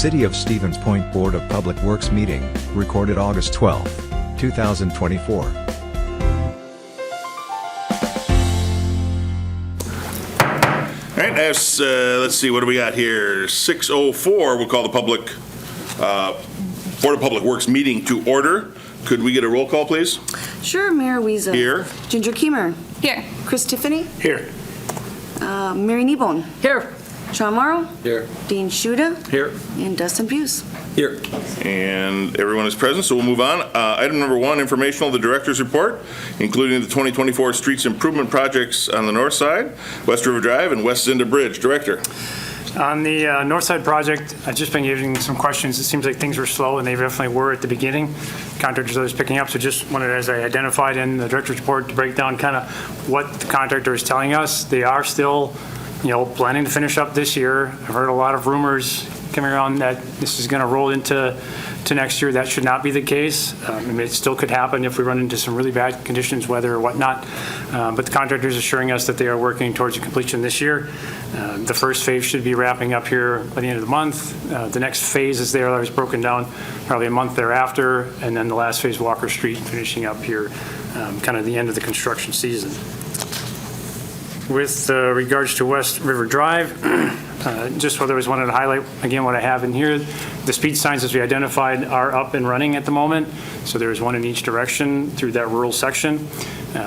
City of Stevens Point Board of Public Works meeting, recorded August 12, 2024. All right, let's see, what do we got here? 6:04, we'll call the Board of Public Works meeting to order. Could we get a roll call, please? Sure, Mayor Wiese. Here. Ginger Keemer. Here. Chris Tiffany. Here. Mary Kneebone. Here. Sean Morrow. Here. Dean Shuda. Here. And Dustin Buse. Here. And everyone is present, so we'll move on. Item number 1, informational, the director's report, including the 2024 streets improvement projects on the north side, West River Drive, and West Zinda Bridge. Director. On the north side project, I've just been getting some questions. It seems like things were slow, and they definitely were at the beginning. Contractors are picking up, so just wanted, as I identified in the director's report, to break down kind of what the contractor is telling us. They are still, planning to finish up this year. I've heard a lot of rumors coming around that this is going to roll into next year. That should not be the case. It still could happen if we run into some really bad conditions, weather or whatnot. But the contractor is assuring us that they are working towards a completion this year. The first phase should be wrapping up here by the end of the month. The next phase is there that was broken down probably a month thereafter. And then the last phase, Walker Street, finishing up here, kind of the end of the construction season. With regards to West River Drive, just what I was wanted to highlight, again, what I have in here, the speed signs as we identified are up and running at the moment. So there's one in each direction through that rural section.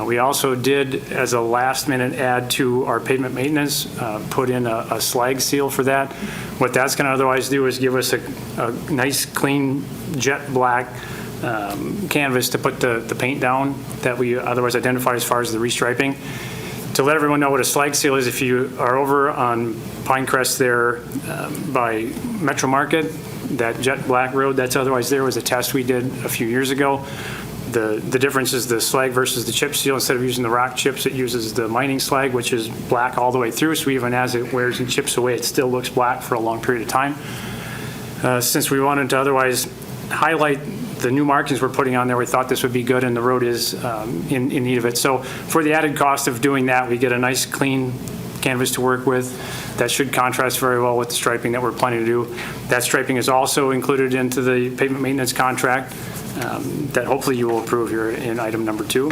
We also did, as a last minute add to our pavement maintenance, put in a slag seal for that. What that's going to otherwise do is give us a nice, clean, jet black canvas to put the paint down that we otherwise identified as far as the restriping. To let everyone know what a slag seal is, if you are over on Pinecrest there by Metro Market, that jet black road that's otherwise there was a test we did a few years ago. The difference is the slag versus the chip seal. Instead of using the rock chips, it uses the mining slag, which is black all the way through. So even as it wears and chips away, it still looks black for a long period of time. Since we wanted to otherwise highlight the new markings we're putting on there, we thought this would be good, and the road is in need of it. So for the added cost of doing that, we get a nice clean canvas to work with that should contrast very well with the striping that we're planning to do. That striping is also included into the pavement maintenance contract that hopefully you will approve here in item number 2.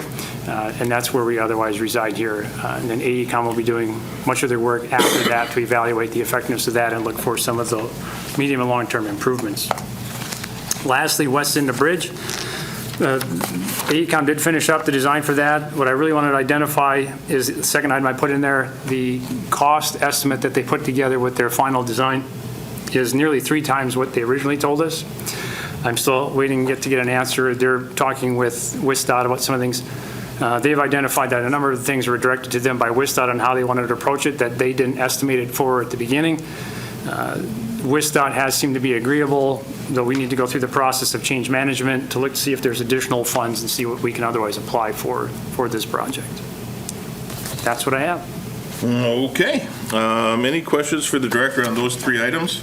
And that's where we otherwise reside here. And then AECOM will be doing much of their work after that to evaluate the effectiveness of that and look for some of the medium and long-term improvements. Lastly, West Zinda Bridge. AECOM did finish up the design for that. What I really wanted to identify is the second item I put in there, the cost estimate that they put together with their final design is nearly 3 times what they originally told us. I'm still waiting to get an answer. They're talking with WISDOT about some of the things. They've identified that a number of the things were directed to them by WISDOT on how they wanted to approach it that they didn't estimate it for at the beginning. WISDOT has seemed to be agreeable, though we need to go through the process of change management to look to see if there's additional funds and see what we can otherwise apply for this project. That's what I have. Okay. Any questions for the director on those 3 items?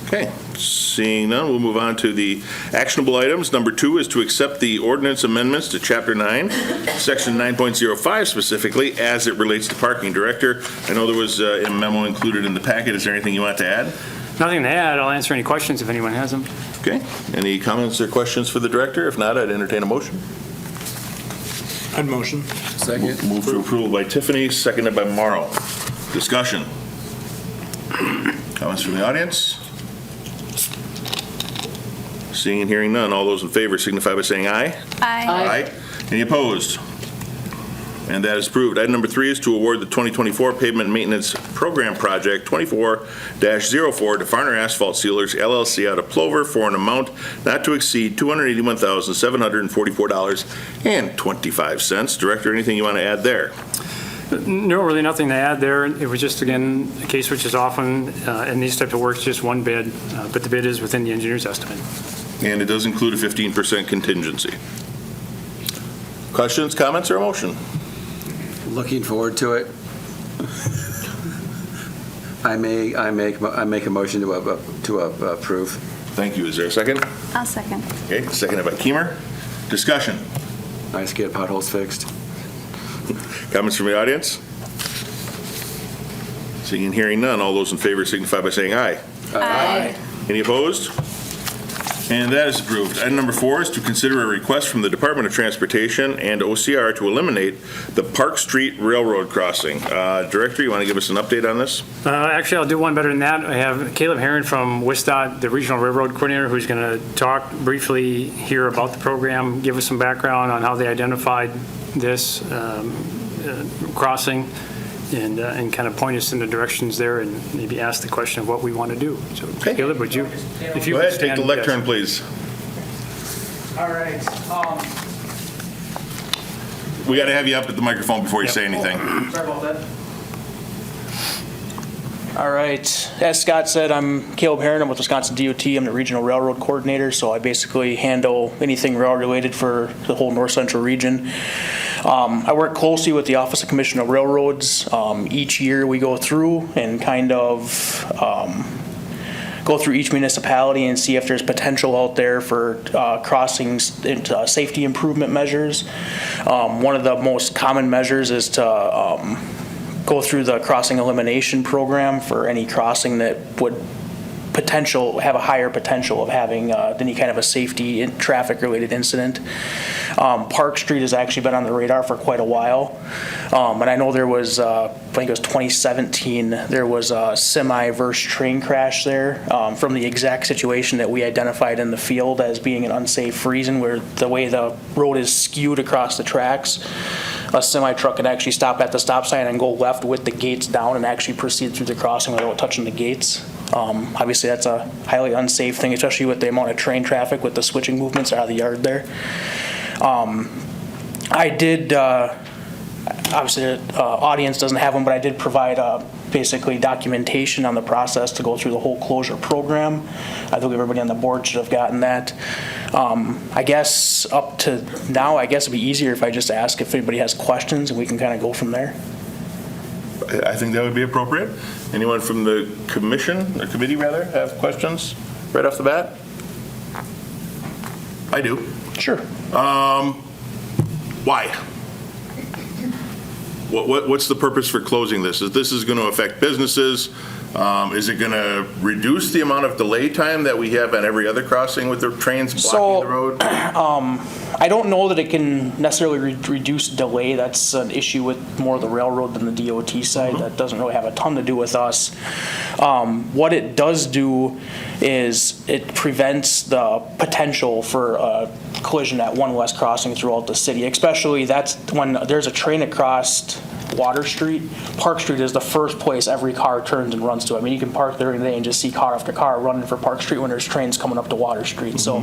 Okay. Seeing none, we'll move on to the actionable items. Number 2 is to accept the ordinance amendments to Chapter 9, Section 9.05 specifically, as it relates to parking. Director, I know there was a memo included in the packet. Is there anything you want to add? Nothing to add. I'll answer any questions if anyone has them. Okay. Any comments or questions for the director? If not, I'd entertain a motion. I'd motion. Second. Move to approval by Tiffany, seconded by Morrow. Discussion. Comments from the audience? Seeing and hearing none, all those in favor signify by saying aye. Aye. Any opposed? And that is approved. Item number 3 is to award the 2024 Pavement Maintenance Program Project 24-04 to Farner Asphalt Sealers, LLC out of Plover for an amount not to exceed $281,744.25. Director, anything you want to add there? No, really nothing to add there. It was just, again, a case which is often in these types of works, just one bid, but the bid is within the engineer's estimate. And it does include a 15% contingency. Questions, comments, or a motion? Looking forward to it. I make a motion to approve. Thank you. Is there a second? I'll second. Okay, seconded by Keemer. Discussion. Nice to get potholes fixed. Comments from the audience? Seeing and hearing none, all those in favor signify by saying aye. Aye. Any opposed? And that is approved. Item number 4 is to consider a request from the Department of Transportation and OCR to eliminate the Park Street Railroad crossing. Director, you want to give us an update on this? Actually, I'll do one better than that. I have Caleb Herron from WISDOT, the Regional Railroad Coordinator, who's going to talk briefly here about the program, give us some background on how they identified this crossing, and kind of point us in the directions there and maybe ask the question of what we want to do. So Okay. Caleb, would you? If you Go could ahead, take the stand, lectern, yes. please. All right. We got to have you up at the microphone before you say anything. Sorry about that. All right. As Scott said, I'm Caleb Herron. I'm with Wisconsin DOT. I'm the Regional Railroad Coordinator, so I basically handle anything rail-related for the whole north central region. I work closely with the Office of Commissioner of Railroads. Each year we go through and kind of go through each municipality and see if there's potential out there for crossings, safety improvement measures. One of the most common measures is to go through the crossing elimination program for any crossing that would have a higher potential of having any kind of a safety traffic related incident. Park Street has actually been on the radar for quite a while. And I know there was, I think it was 2017, there was a semi versus train crash there from the exact situation that we identified in the field as being an unsafe reason, where the way the road is skewed across the tracks, a semi truck could actually stop at the stop sign and go left with the gates down and actually proceed through the crossing without touching the gates. Obviously, that's a highly unsafe thing, especially with the amount of train traffic with the switching movements out of the yard there. I did, obviously, the audience doesn't have them, but I did provide basically documentation on the process to go through the whole closure program. I think everybody on the board should have gotten that. I guess up to now, I guess it'd be easier if I just ask if anybody has questions and we can kind of go from there. I think that would be appropriate. Anyone from the commission, or committee rather, have questions right off the bat? I do. Sure. Why? What's the purpose for closing this? Is this going to affect businesses? Is it going to reduce the amount of delay time that we have on every other crossing with the trains blocking the road? I don't know that it can necessarily reduce delay. That's an issue with more the railroad than the DOT side. That doesn't really have a ton to do with us. What it does do is it prevents the potential for a collision at one less crossing throughout the city, especially that's when there's a train across Water Street. Park Street is the first place every car turns and runs to. I mean, you can park there today and just see car after car running for Park Street when there's trains coming up to Water Street. So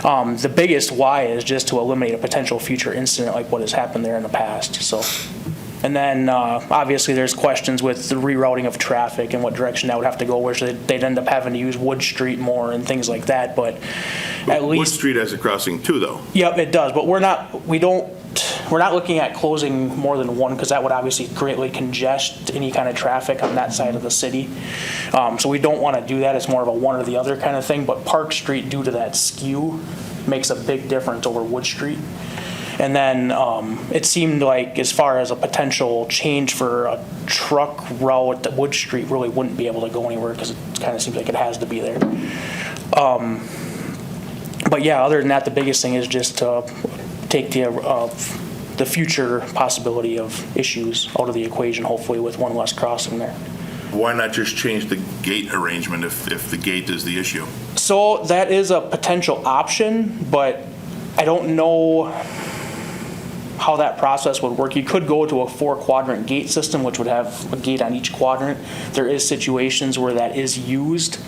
the biggest why is just to eliminate a potential future incident like what has happened there in the past. So, and then obviously there's questions with the rerouting of traffic and what direction that would have to go, where they'd end up having to use Wood Street more and things like that. But at least Wood Street has a crossing too, though. Yep, it does. But we're not looking at closing more than one, because that would obviously greatly congest any kind of traffic on that side of the city. So we don't want to do that. It's more of a one or the other kind of thing. But Park Street, due to that skew, makes a big difference over Wood Street. And then it seemed like, as far as a potential change for a truck route, that Wood Street really wouldn't be able to go anywhere, because it kind of seems like it has to be there. But yeah, other than that, the biggest thing is just to take the future possibility of issues out of the equation, hopefully with one less crossing there. Why not just change the gate arrangement if the gate is the issue? So that is a potential option, but I don't know how that process would work. You could go to a 4-quadrant gate system, which would have a gate on each quadrant. There is situations where that is used,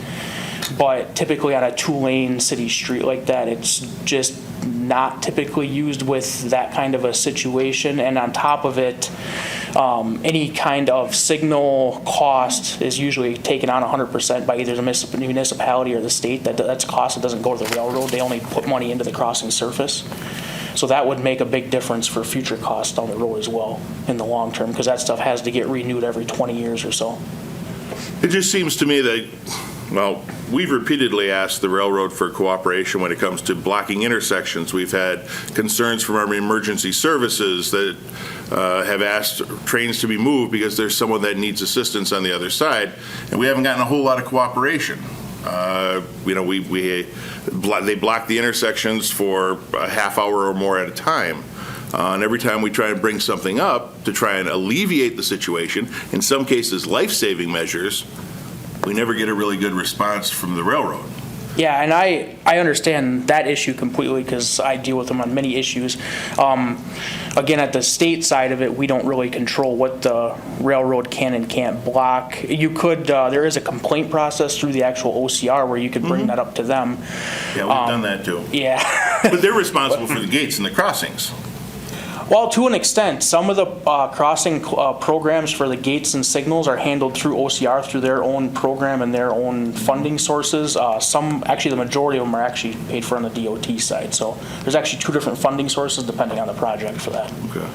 but typically on a 2-lane city street like that, it's just not typically used with that kind of a situation. And on top of it, any kind of signal cost is usually taken on 100% by either the municipality or the state. That's a cost that doesn't go to the railroad. They only put money into the crossing surface. So that would make a big difference for future costs down the road as well in the long term, because that stuff has to get renewed every 20 years or so. It just seems to me that Well, we've repeatedly asked the railroad for cooperation when it comes to blocking intersections. We've had concerns from our emergency services that have asked trains to be moved because there's someone that needs assistance on the other side, and we haven't gotten a whole lot of cooperation. They block the intersections for a half hour or more at a time. And every time we try and bring something up to try and alleviate the situation, in some cases life-saving measures, we never get a really good response from the railroad. Yeah, and I understand that issue completely because I deal with them on many issues. Again, at the state side of it, we don't really control what the railroad can and can't block. You could, there is a complaint process through the actual OCR where you could bring that up to them. Yeah, we've done that too. Yeah. But they're responsible for the gates and the crossings. Well, to an extent, some of the crossing programs for the gates and signals are handled through OCR, through their own program and their own funding sources. Actually, the majority of them are actually paid for on the DOT side. So there's actually two different funding sources depending on the project for that. Okay.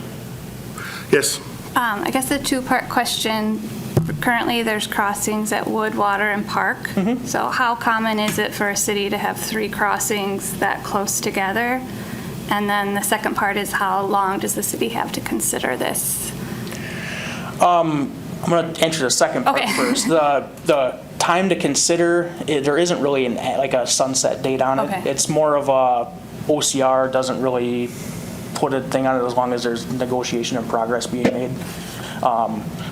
Yes? I guess a two-part question. Currently, there's crossings at Wood, Water, and Park. So how common is it for a city to have 3 crossings that close together? And then the second part is how long does the city have to consider this? I'm going to answer the second part Okay. first. The time to consider, there isn't really like a sunset date on it. Okay. It's more of a OCR doesn't really put a thing on it as long as there's negotiation and progress being made,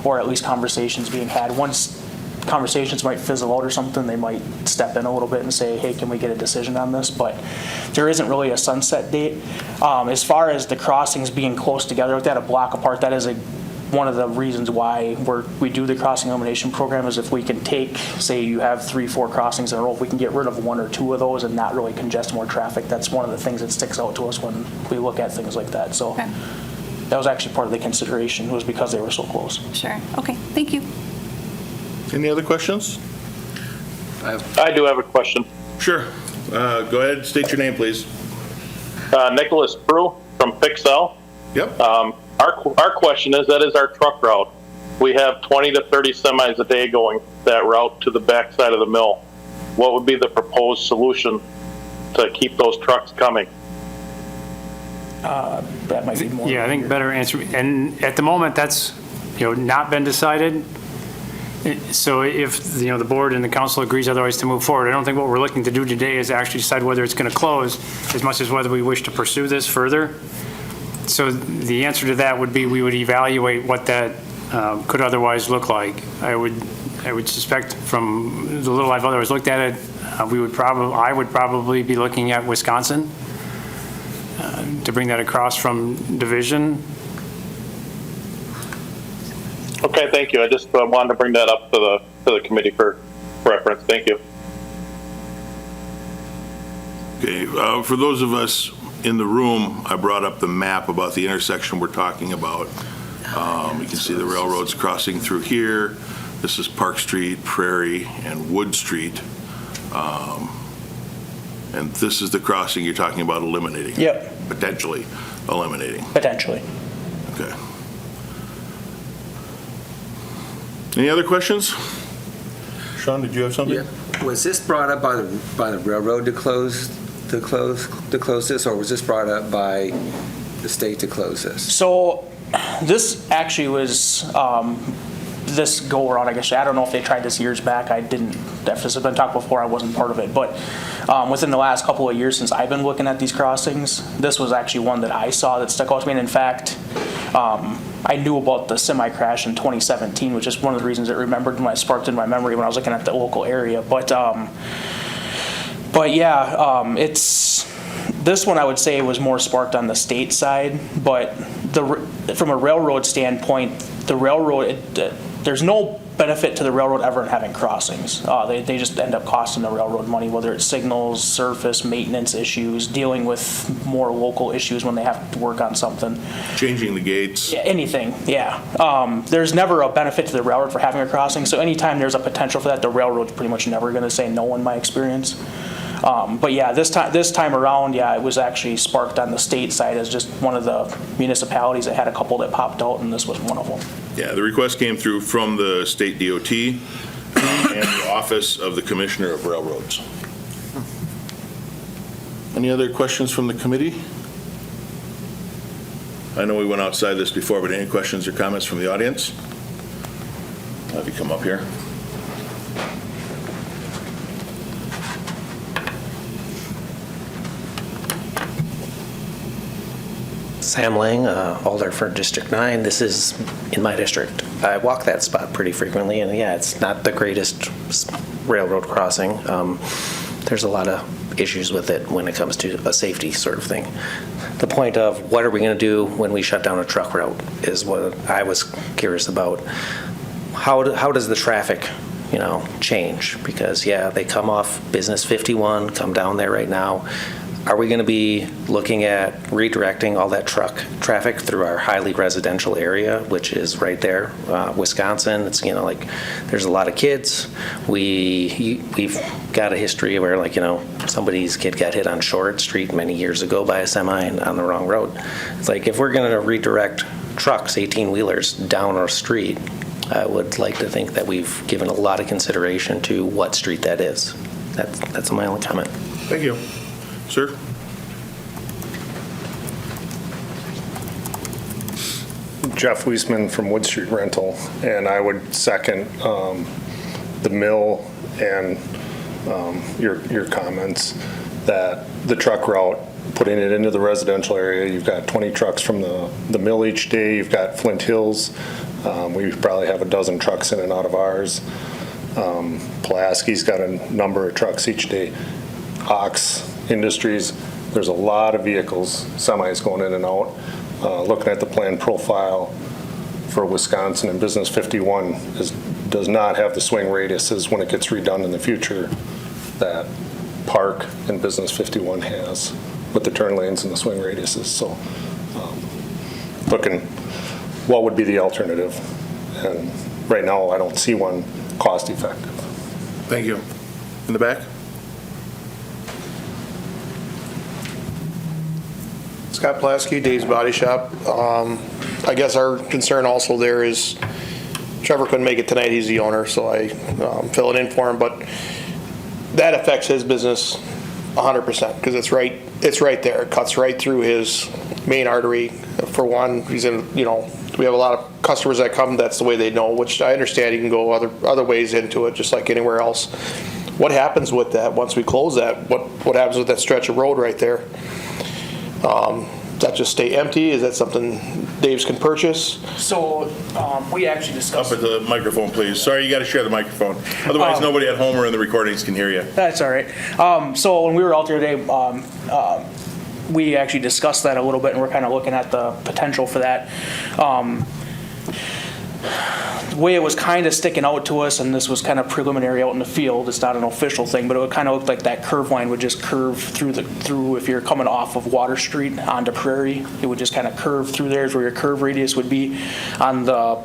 or at least conversations being had. Once conversations might fizzle out or something, they might step in a little bit and say, hey, can we get a decision on this? But there isn't really a sunset date. As far as the crossings being close together like that, a block apart, that is one of the reasons why we do the crossing elimination program is if we can take, say you have 3-4 crossings in a row, if we can get rid of 1 or 2 of those and not really congest more traffic, that's one of the things that sticks out to us when we look at things like that. So Okay. that was actually part of the consideration, was because they were so close. Sure. Okay, thank you. Any other questions? I do have a question. Sure. Go ahead, state your name, please. Nicholas Prue from Pixel. Yep. Our question is, that is our truck route. We have 20 to 30 semis a day going that route to the backside of the mill. What would be the proposed solution to keep those trucks coming? That might be more. Yeah, I think better answer, and at the moment, that's, not been decided. So if, the board and the council agrees otherwise to move forward, I don't think what we're looking to do today is actually decide whether it's going to close as much as whether we wish to pursue this further. So the answer to that would be we would evaluate what that could otherwise look like. I would suspect from the little I've otherwise looked at it, I would probably be looking at Wisconsin to bring that across from Division. Okay, thank you. I just wanted to bring that up to the committee for reference. Thank you. Okay, for those of us in the room, I brought up the map about the intersection we're talking about. You can see the railroads crossing through here. This is Park Street, Prairie, and Wood Street. And this is the crossing you're talking about eliminating. Yep. Potentially eliminating. Potentially. Okay. Any other questions? Sean, did you have something? Yeah. Was this brought up by the railroad to close this, or was this brought up by the state to close this? So this actually was, this go around, I guess, I don't know if they tried this years back. This has been talked before, I wasn't part of it. But within the last couple of years since I've been looking at these crossings, this was actually one that I saw that stuck out to me. And in fact, I knew about the semi-crash in 2017, which is one of the reasons it sparked in my memory when I was looking at the local area. But yeah, this one I would say was more sparked on the state side, but from a railroad standpoint, the railroad, there's no benefit to the railroad ever in having crossings. They just end up costing the railroad money, whether it's signals, surface, maintenance issues, dealing with more local issues when they have to work on something. Changing the gates. Yeah, anything, yeah. There's never a benefit to the railroad for having a crossing, so anytime there's a potential for that, the railroad's pretty much never going to say no in my experience. But yeah, this time around, yeah, it was actually sparked on the state side as just one of the municipalities that had a couple that popped out, and this was one of them. Yeah, the request came through from the state DOT. and the Office of the Commissioner of Railroads. Any other questions from the committee? I know we went outside this before, but any questions or comments from the audience? I'll have you come up here. Sam Lang, Alder for District 9. This is in my district. I walk that spot pretty frequently, and yeah, it's not the greatest railroad crossing. There's a lot of issues with it when it comes to a safety sort of thing. The point of what are we going to do when we shut down a truck route is what I was curious about. How does the traffic, change? Because, yeah, they come off Business 51, come down there right now. Are we going to be looking at redirecting all that truck traffic through our highly residential area, which is right there, Wisconsin? It's, there's a lot of kids. We've got a history where, somebody's kid got hit on Short Street many years ago by a semi on the wrong road. It's like, if we're going to redirect trucks, 18-wheelers, down our street, I would like to think that we've given a lot of consideration to what street that is. That's my only comment. Thank you. Sir? Jeff Weisman from Wood Street Rental, and I would second the mill and your comments that the truck route, putting it into the residential area, you've got 20 trucks from the mill each day, you've got Flint Hills, we probably have a dozen trucks in and out of ours. Pulaski's got a number of trucks each day. Ox Industries, there's a lot of vehicles, semis going in and out. Looking at the plan profile for Wisconsin and Business 51 does not have the swing radiuses when it gets redone in the future that Park and Business 51 has with the turn lanes and the swing radiuses. So looking, what would be the alternative? And right now, I don't see one cost effective. Thank you. In the back? Scott Pulaski, Dave's Body Shop. I guess our concern also there is Trevor couldn't make it tonight. He's the owner, so I fill it in for him. But that affects his business 100% because it's right there. It cuts right through his main artery. For one, he's in. We have a lot of customers that come. That's the way they know. Which I understand. You can go other ways into it, just like anywhere else. What happens with that once we close that? What happens with that stretch of road right there? Does that just stay empty? Is that something Dave's can purchase? So we actually discussed. Up at the microphone, please. Sorry, you got to share the microphone. Otherwise, nobody at home or in the recordings can hear you. That's all right. So when we were out there today, we actually discussed that a little bit, and we're kind of looking at the potential for that. The way it was kind of sticking out to us, and this was kind of preliminary out in the field, it's not an official thing, but it would kind of look like that curve line would just curve through if you're coming off of Water Street onto Prairie, it would just kind of curve through there is where your curve radius would be. On the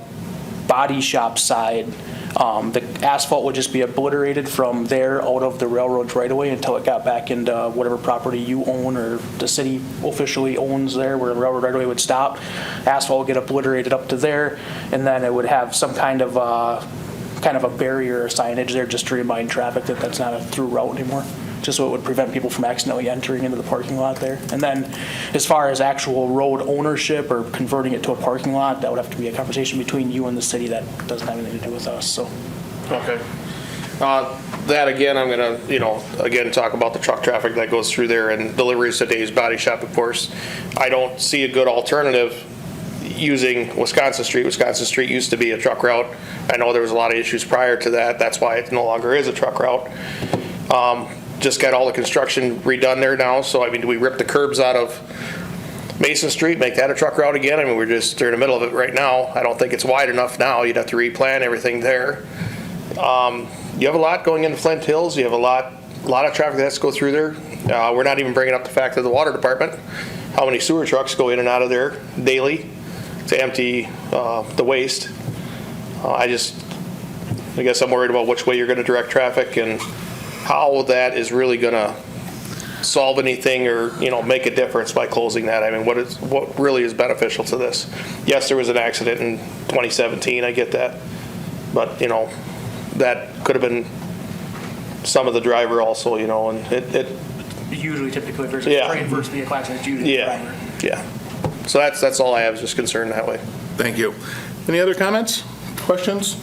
body shop side, the asphalt would just be obliterated from there out of the railroads right away until it got back into whatever property you own or the city officially owns there where the railroad right away would stop. Asphalt would get obliterated up to there, and then it would have some kind of a barrier or signage there just to remind traffic that that's not a through route anymore, just so it would prevent people from accidentally entering into the parking lot there. And then as far as actual road ownership or converting it to a parking lot, that would have to be a conversation between you and the city. That doesn't have anything to do with us, so. Okay. That again, I'm gonna, again, talk about the truck traffic that goes through there and deliveries to Dave's Body Shop, of course. I don't see a good alternative using Wisconsin Street. Wisconsin Street used to be a truck route. I know there was a lot of issues prior to that. That's why it no longer is a truck route. Just got all the construction redone there now. So, do we rip the curbs out of Mason Street, make that a truck route again? We're just in the middle of it right now. I don't think it's wide enough now. You'd have to replan everything there. You have a lot going into Flint Hills. You have a lot of traffic that has to go through there. We're not even bringing up the fact of the water department, how many sewer trucks go in and out of there daily to empty the waste. I guess I'm worried about which way you're going to direct traffic and how that is really going to solve anything or make a difference by closing that. What really is beneficial to this? Yes, there was an accident in 2017. I get that, but that could have been some of the driver also, you know, and it Usually, typically, if there's a Yeah. train versus vehicle accident, it's usually the driver. yeah. So that's all I have, is just concerned that way. Thank you. Any other comments, questions?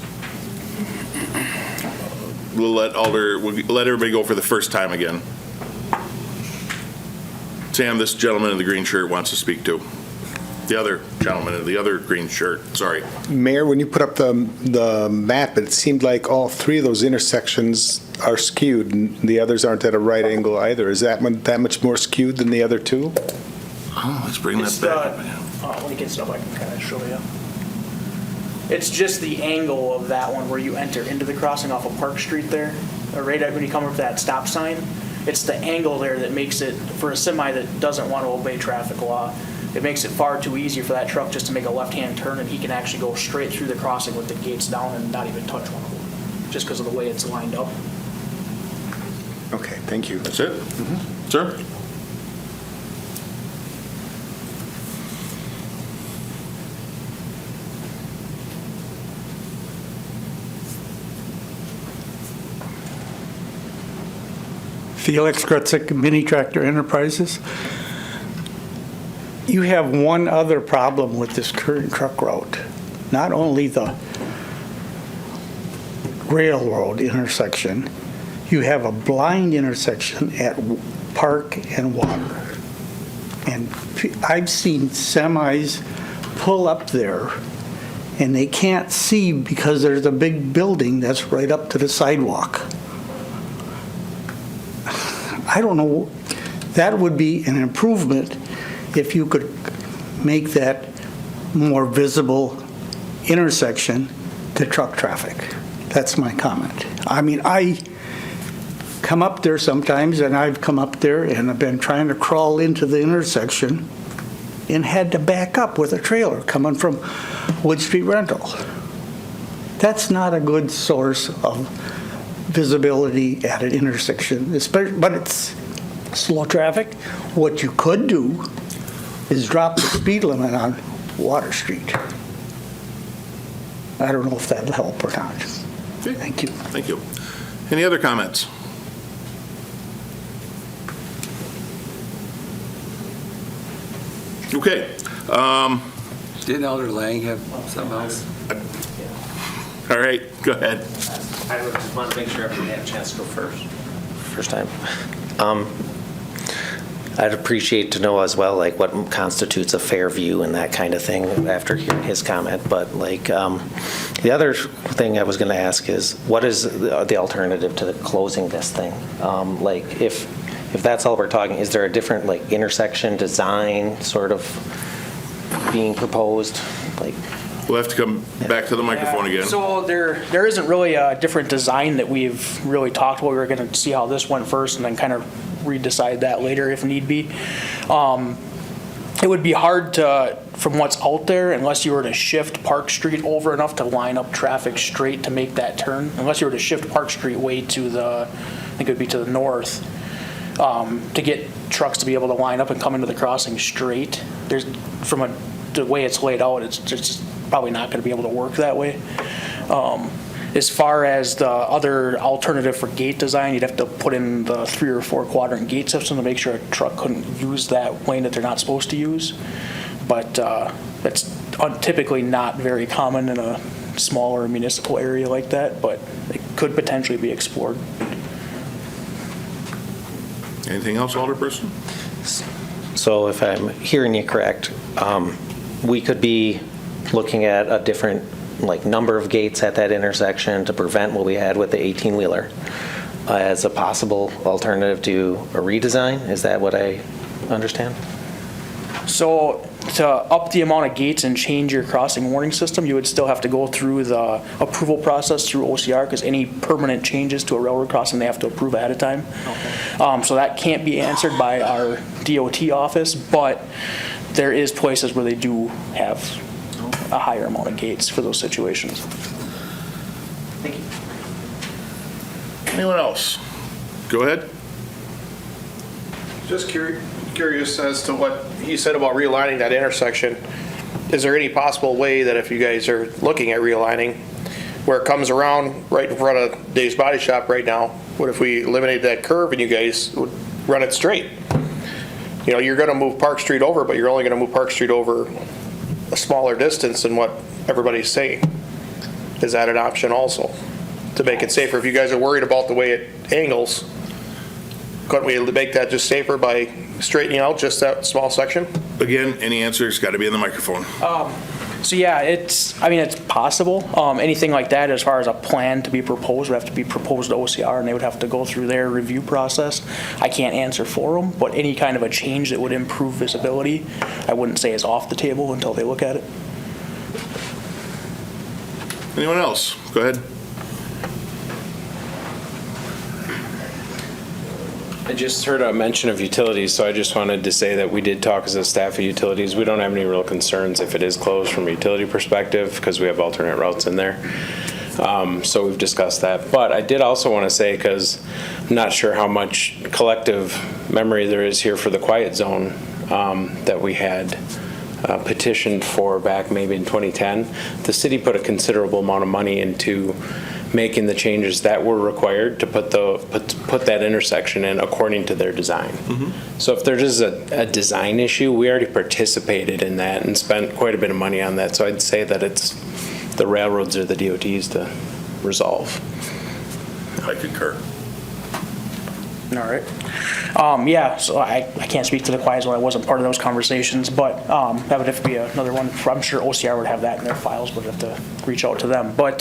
We'll let everybody go for the first time again. Sam, this gentleman in the green shirt wants to speak to. The other gentleman in the other green shirt, sorry. Mayor, when you put up the map, it seemed like all three of those intersections are skewed, and the others aren't at a right angle either. Is that much more skewed than the other two? Oh, let's bring It's that back the- up again. When it gets up, I can kind of show you. It's just the angle of that one where you enter into the crossing off of Park Street there, or right when you come up to that stop sign. It's the angle there that makes it, for a semi that doesn't want to obey traffic law, it makes it far too easy for that truck just to make a left-hand turn, and he can actually go straight through the crossing with the gates down and not even touch one of them, just because of the way it's lined up. Okay, thank you. That's it? Sir? Felix Grutzik, Mini Tractor Enterprises. You have one other problem with this current truck route. Not only the railroad intersection, you have a blind intersection at Park and Water. And I've seen semis pull up there and they can't see because there's a big building that's right up to the sidewalk. I don't know, that would be an improvement if you could make that more visible intersection to truck traffic. That's my comment. I mean, I come up there sometimes, and I've come up there and I've been trying to crawl into the intersection and had to back up with a trailer coming from Wood Street Rental. That's not a good source of visibility at an intersection, especially, but it's slow traffic. What you could do is drop the speed limit on Water Street. I don't know if that'll help or not. Thank you. Thank you. Any other comments? Okay. Didn't Elder Lang have something else? All right, go ahead. I just want to make sure everyone had a chance to go first time. I'd appreciate to know as well, like, what constitutes a fair view and that kind of thing after hearing his comment. But like, the other thing I was going to ask is, what is the alternative to closing this thing? Like, if that's all we're talking, is there a different like intersection design sort of being proposed? Like, we'll have to come back to the microphone again. So there isn't really a different design that we've really talked about. We're going to see how this went first and then kind of redecide that later if need be. It would be hard to, from what's out there, unless you were to shift Park Street over enough to line up traffic straight to make that turn, unless you were to shift Park Street way to the, I think it would be to the north, to get trucks to be able to line up and come into the crossing straight. There's, from the way it's laid out, it's just probably not going to be able to work that way. As far as the other alternative for gate design, you'd have to put in the 3 or 4 quadrant gate system to make sure a truck couldn't use that lane that they're not supposed to use. But that's typically not very common in a smaller municipal area like that, but it could potentially be explored. Anything else, Alderperson? so if I'm hearing you correct, we could be looking at a different like number of gates at that intersection to prevent what we had with the 18-wheeler as a possible alternative to a redesign. Is that what I understand? So to up the amount of gates and change your crossing warning system, you would still have to go through the approval process through OCR, because any permanent changes to a railroad crossing, they have to approve ahead of time. Okay. So that can't be answered by our DOT office, but there is places where they do have a higher amount of gates for those situations. Thank you. Anyone else? Go ahead. Just curious as to what he said about realigning that intersection. Is there any possible way that if you guys are looking at realigning, where it comes around right in front of Dave's Body Shop right now, what if we eliminated that curve and you guys would run it straight? You know, you're gonna move Park Street over, but you're only gonna move Park Street over a smaller distance than what everybody's saying. Is that an option also, to make it safer? If you guys are worried about the way it angles, couldn't we make that just safer by straightening out just that small section? Again, any answer's got to be in the microphone. So yeah, it's possible. Anything like that, as far as a plan to be proposed, would have to be proposed to OCR, and they would have to go through their review process. I can't answer for them, but any kind of a change that would improve visibility, I wouldn't say is off the table until they look at it. Anyone else? Go ahead. I just heard a mention of utilities, so I just wanted to say that we did talk as a staff of utilities. We don't have any real concerns if it is closed from a utility perspective, because we have alternate routes in there. So we've discussed that. But I did also want to say, because I'm not sure how much collective memory there is here for the quiet zone that we had petitioned for back maybe in 2010. The city put a considerable amount of money into making the changes that were required to put that intersection in according to their design. So if there is a design issue, we already participated in that and spent quite a bit of money on that. So I'd say that it's the railroads or the DOTs to resolve. I concur. All right. Yeah, so I can't speak to the quiet zone. I wasn't part of those conversations, but that would have to be another one. I'm sure OCR would have that in their files, but I'd have to reach out to them. But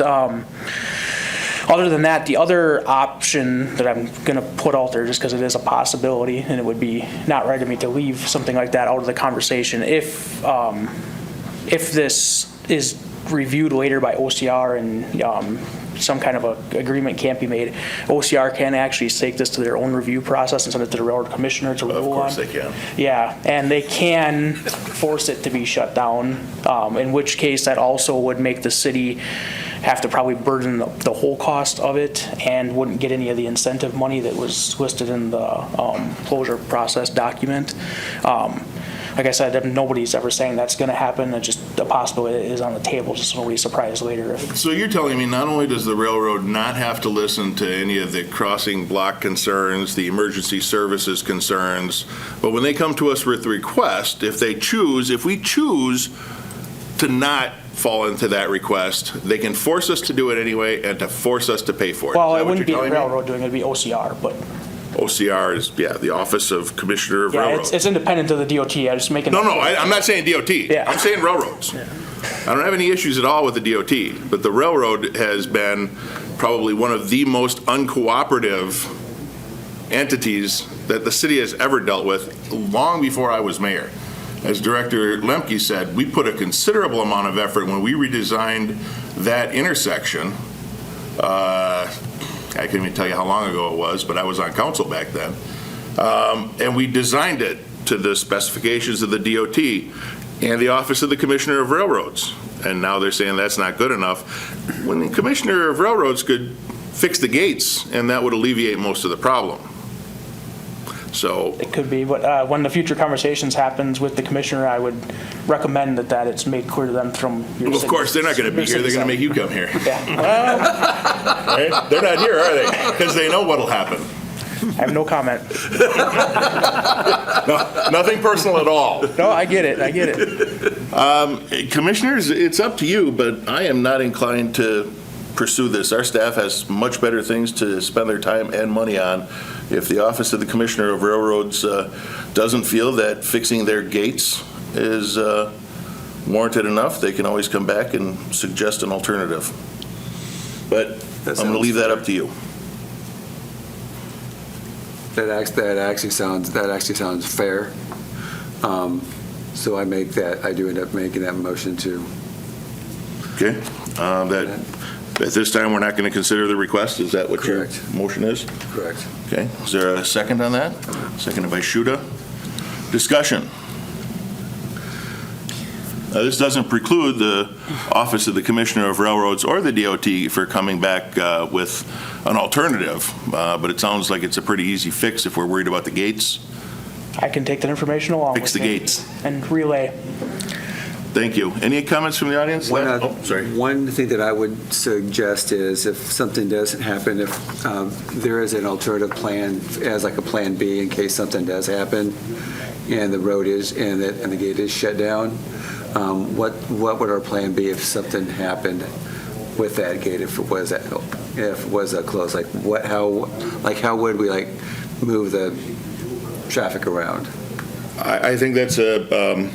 other than that, the other option that I'm going to put out there, just because it is a possibility, and it would be not right of me to leave something like that out of the conversation, if this is reviewed later by OCR and some kind of a agreement can't be made, OCR can actually take this to their own review process and send it to the railroad commissioner to rule on. Of course they can. Yeah, and they can force it to be shut down, in which case that also would make the city have to probably burden the whole cost of it and wouldn't get any of the incentive money that was listed in the closure process document. Like I said, nobody's ever saying that's going to happen. It's just a possibility is on the table, just so nobody's surprised later. So you're telling me not only does the railroad not have to listen to any of the crossing block concerns, the emergency services concerns, but when they come to us with the request, if we choose to not fall into that request, they can force us to do it anyway and to force us to pay for it. Well, it wouldn't be the railroad doing it, it'd be OCR, but. OCR is, the Office of Commissioner of Railroads. It's independent of the DOT. I'm just making. No, I'm not saying DOT. Yeah. I'm saying railroads. Yeah. I don't have any issues at all with the DOT, but the railroad has been probably one of the most uncooperative entities that the city has ever dealt with long before I was mayor. As Director Lemke said, we put a considerable amount of effort when we redesigned that intersection. I can't even tell you how long ago it was, but I was on council back then. And we designed it to the specifications of the DOT and the Office of the Commissioner of Railroads. And now they're saying that's not good enough. When the Commissioner of Railroads could fix the gates, and that would alleviate most of the problem. So it could be, but when the future conversations happens with the commissioner, I would recommend that it's made clear to them from your well, of course, they're not going to be here. They're going to make you come here. Yeah. Well, right? They're not here, are they? Because they know what'll happen. I have no comment. No, nothing personal at all. No, I get it. Commissioners, it's up to you, but I am not inclined to pursue this. Our staff has much better things to spend their time and money on. If the Office of the Commissioner of Railroads doesn't feel that fixing their gates is warranted enough, they can always come back and suggest an alternative. But I'm going to leave that up to you. That actually sounds fair. So I do end up making that motion too. Okay. At this time, we're not going to consider the request. Is that what Correct. your motion is? Correct. Okay. Is there a second on that? Seconded by Shuda. Discussion. This doesn't preclude the Office of the Commissioner of Railroads or the DOT for coming back with an alternative, but it sounds like it's a pretty easy fix if we're worried about the gates. I can take that information along. Fix the gates. And relay. Thank you. Any comments from the audience? Sorry. One thing that I would suggest is if something doesn't happen, if there is an alternative plan as like a plan B in case something does happen and the road is, and the gate is shut down, what would our plan be if something happened with that gate, if it was closed? How would we move the traffic around? I think that's a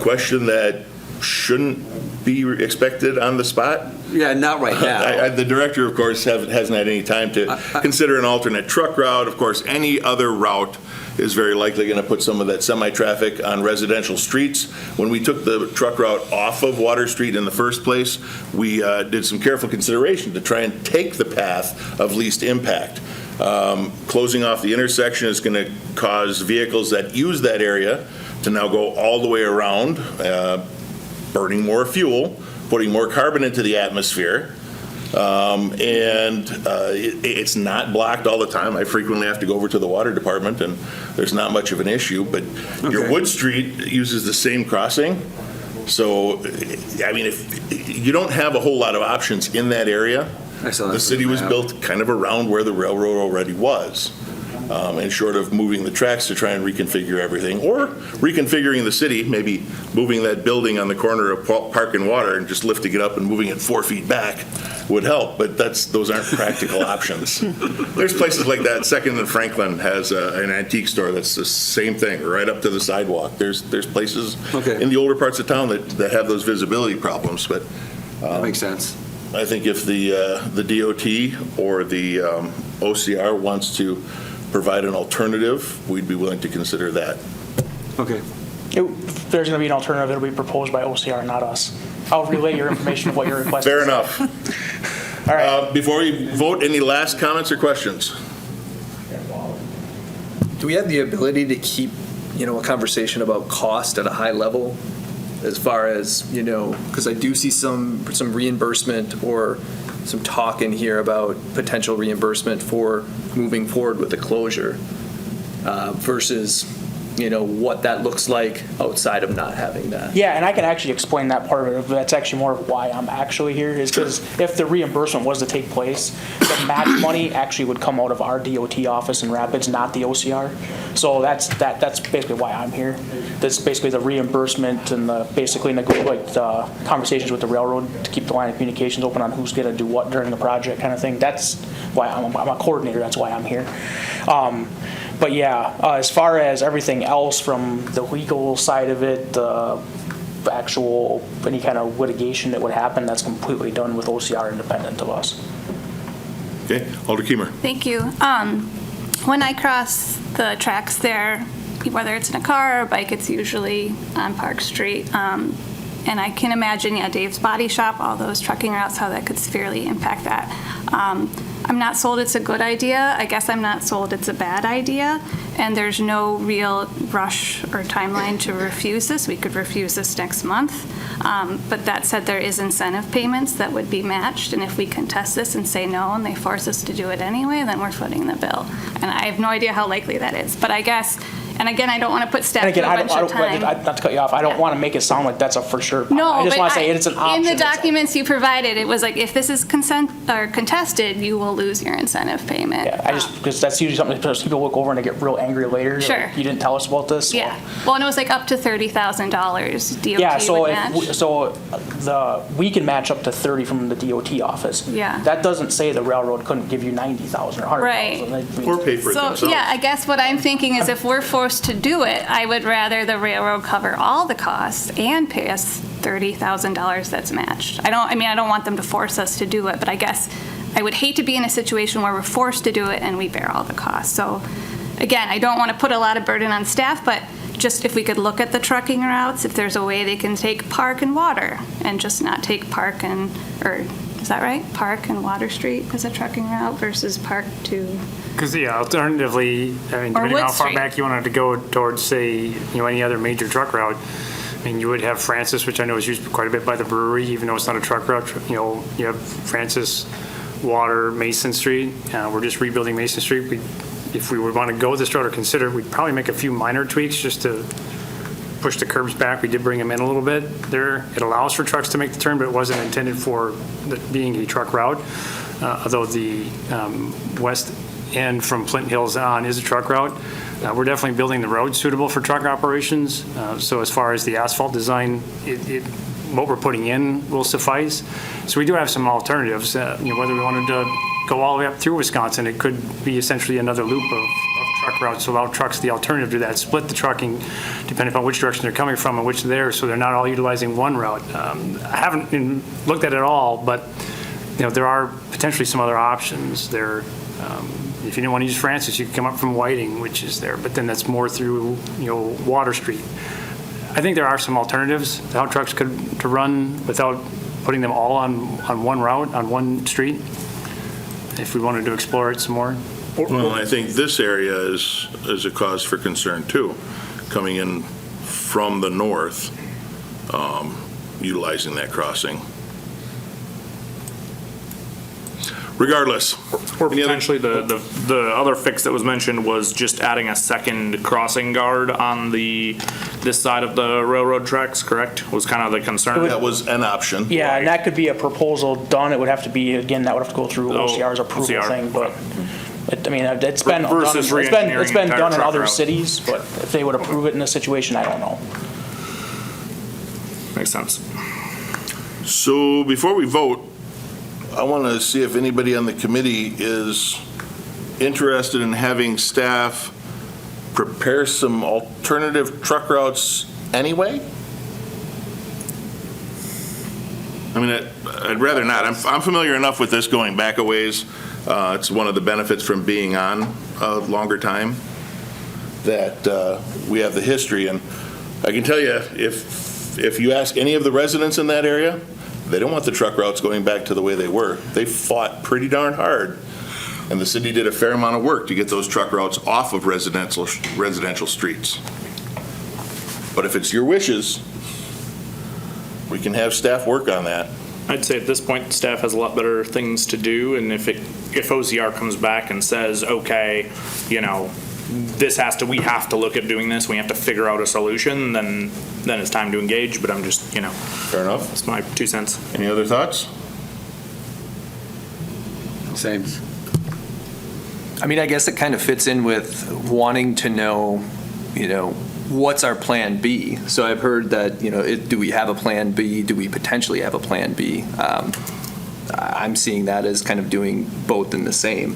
question that shouldn't be expected on the spot. Yeah, not right now. The director, of course, hasn't had any time to consider an alternate truck route. Of course, any other route is very likely going to put some of that semi-traffic on residential streets. When we took the truck route off of Water Street in the first place, we did some careful consideration to try and take the path of least impact. Closing off the intersection is going to cause vehicles that use that area to now go all the way around, burning more fuel, putting more carbon into the atmosphere. It's not blocked all the time. I frequently have to go over to the water department, and there's not much of an issue. But your Wood Street uses the same crossing. So, I mean, if you don't have a whole lot of options in that area, the city was built kind of around where the railroad already was. And short of moving the tracks to try and reconfigure everything, or reconfiguring the city, maybe moving that building on the corner of Park and Water and just lifting it up and moving it 4 feet back would help, but those aren't practical options. There's places like that. Second and Franklin has an antique store that's the same thing, right up to the sidewalk. There's places in the older parts of town that have those visibility problems, but that makes sense. I think if the DOT or the OCR wants to provide an alternative, we'd be willing to consider that. Okay. If there's going to be an alternative, it'll be proposed by OCR, not us. I'll relay your information of what you're requesting. Fair enough. All right. Before we vote, any last comments or questions? Do we have the ability to keep, a conversation about cost at a high level as far as, because I do see some reimbursement or some talk in here about potential reimbursement for moving forward with the closure versus, what that looks like outside of not having that. Yeah, and I can actually explain that part of it. That's actually more of why I'm actually here, is because if the reimbursement was to take place, the match money actually would come out of our DOT office in Rapids, not the OCR. So that's basically why I'm here. That's basically the reimbursement and the conversations with the railroad to keep the line of communications open on who's going to do what during the project kind of thing. That's why I'm a coordinator. That's why I'm here. But yeah, as far as everything else from the legal side of it, the actual, any kind of litigation that would happen, that's completely done with OCR independent of us. Okay, Alder Kiemer. Thank you. When I cross the tracks there, whether it's in a car or a bike, it's usually on Park Street. And I can imagine, Dave's Body Shop, all those trucking routes, how that could severely impact that. I'm not sold it's a good idea. I guess I'm not sold it's a bad idea. And there's no real rush or timeline to refuse this. We could refuse this next month. But that said, there is incentive payments that would be matched. And if we contest this and say no and they force us to do it anyway, then we're footing the bill. And I have no idea how likely that is. But I guess, and again, I don't want to put staff through a bunch of time. Not to cut you off, I don't want to make it sound like that's a for sure. No, I just want to say it's an option. In the documents you provided, it was like, if this is contested, you will lose your incentive payment. Yeah, because that's usually something that people look over and they get real angry later. Sure. Like, you didn't tell us about this. Yeah. Well, and it was like up to $30,000 DOT would match. We can match up to 30 from the DOT office. Yeah. That doesn't say the railroad couldn't give you 90,000 or 100,000. Right. Or pay for it So, themselves. yeah, I guess what I'm thinking is if we're forced to do it, I would rather the railroad cover all the costs and pay us $30,000 that's matched. I don't want them to force us to do it, but I guess I would hate to be in a situation where we're forced to do it and we bear all the costs. So again, I don't want to put a lot of burden on staff, but just if we could look at the trucking routes, if there's a way they can take Park and Water and just not take Park and, or is that right? Park and Water Street as a trucking route versus Park to... Because, alternatively, depending on how far back you wanted to go towards, say, any other major truck route, you would have Francis, which I know is used quite a bit by the brewery, even though it's not a truck route. You have Francis, Water, Mason Street. We're just rebuilding Mason Street. If we would want to go this route or consider, we'd probably make a few minor tweaks just to push the curbs back. We did bring them in a little bit there. It allows for trucks to make the turn, but it wasn't intended for being a truck route. Although the west end from Flint Hills on is a truck route. We're definitely building the road suitable for truck operations. So as far as the asphalt design, what we're putting in will suffice. So we do have some alternatives. Whether we wanted to go all the way up through Wisconsin, it could be essentially another loop of truck routes to allow trucks the alternative to that, split the trucking depending upon which direction they're coming from and which they're, so they're not all utilizing one route. I haven't looked at it all, but there are potentially some other options there. If you didn't want to use Francis, you could come up from Whiting, which is there, but then that's more through Water Street. I think there are some alternatives to how trucks could run without putting them all on one route, on one street, if we wanted to explore it some more. Well, I think this area is a cause for concern too, coming in from the north, utilizing that crossing. Regardless. Or potentially the other fix that was mentioned was just adding a second crossing guard on this side of the railroad tracks, correct? Was kind of the concern. That was an option. Yeah, and that could be a proposal done. It would have to be, again, that would have to go through OCR's approval OCR. thing, but it's been done, Versus re-engineering it's been the entire done in truck other route. cities, but if they would approve it in this situation, I don't know. Makes sense. So before we vote, I want to see if anybody on the committee is interested in having staff prepare some alternative truck routes anyway? I mean, I'd rather not. I'm familiar enough with this going back a ways. It's one of the benefits from being on a longer time that we have the history. And I can tell you, if you ask any of the residents in that area, they don't want the truck routes going back to the way they were. They fought pretty darn hard, and the city did a fair amount of work to get those truck routes off of residential streets. But if it's your wishes, we can have staff work on that. I'd say at this point, staff has a lot better things to do, and if OCR comes back and says, okay, we have to look at doing this, we have to figure out a solution, then it's time to engage, but I'm just, Fair enough. That's my 2 cents. Any other thoughts? Same. I mean, I guess it kind of fits in with wanting to know, what's our plan B? So I've heard that, do we have a plan B? Do we potentially have a plan B? I'm seeing that as kind of doing both in the same,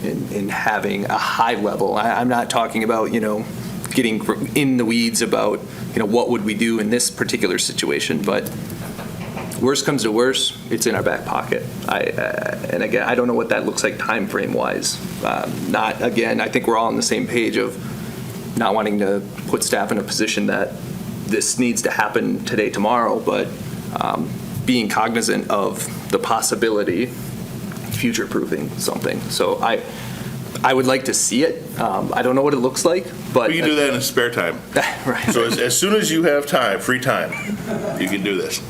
in having a high level. I'm not talking about, getting in the weeds about, what would we do in this particular situation, but worst comes to worst, it's in our back pocket. And again, I don't know what that looks like time frame wise. I think we're all on the same page of not wanting to put staff in a position that this needs to happen today, tomorrow, but being cognizant of the possibility, future-proofing something. So I would like to see it. I don't know what it looks like, but We can do that in spare time. Right. So as soon as you have time, free time, you can do this.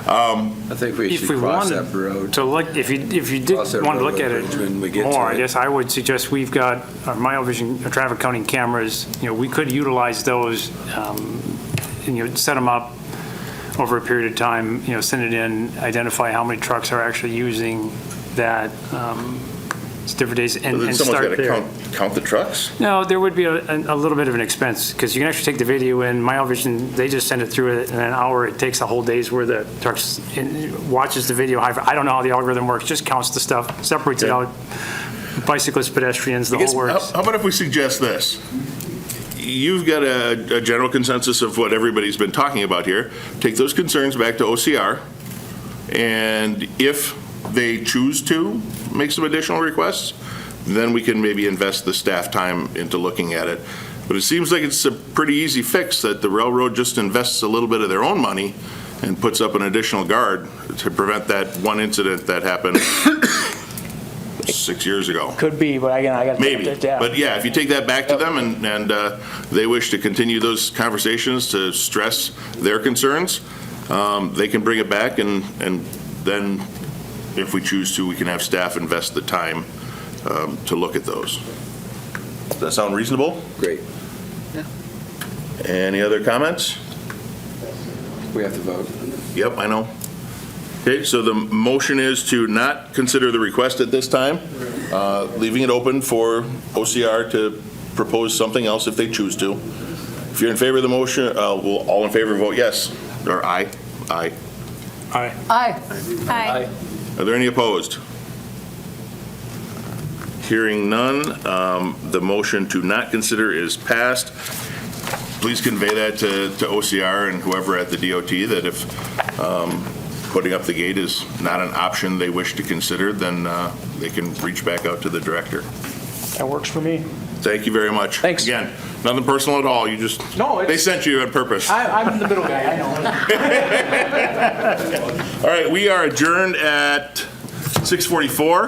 I think we If should we cross wanted that road. to look, if you did Cross that want to look at railroad bridge when we it get to more, I it. guess I would suggest we've got our mile vision traffic counting cameras. We could utilize those, and set them up over a period of time. Send it in, identify how many trucks are actually using that. It's different days, But and then start someone's there. got to count the trucks? No, there would be a little bit of an expense, because you can actually take the video in. Mile Vision, they just send it through in an hour. It takes a whole day's worth of trucks, and watches the video. I don't know how the algorithm works, just counts the stuff, separates it out. Bicyclists, pedestrians, the whole works. How about if we suggest this? You've got a general consensus of what everybody's been talking about here. Take those concerns back to OCR, and if they choose to make some additional requests, then we can maybe invest the staff time into looking at it. But it seems like it's a pretty easy fix that the railroad just invests a little bit of their own money and puts up an additional guard to prevent that one incident that happened 6 years ago. Could be, but again, I got to. Maybe, but yeah, if you take that back to them and they wish to continue those conversations to stress their concerns, they can bring it back, and then if we choose to, we can have staff invest the time to look at those. Does that sound reasonable? Great. Any other comments? We have to vote. Yep, I know. Okay, so the motion is to not consider the request at this time, leaving it open for OCR to propose something else if they choose to. If you're in favor of the motion, will all in favor vote yes, or aye? Aye. Aye. Aye. Aye. Are there any opposed? Hearing none, the motion to not consider is passed. Please convey that to OCR and whoever at the DOT that if putting up the gate is not an option they wish to consider, then they can reach back out to the director. That works for me. Thank you very much. Thanks. Again, nothing personal at all. You just, No, they it's- sent you on purpose. I'm the middle guy, I know. All right, we are adjourned at 6:44.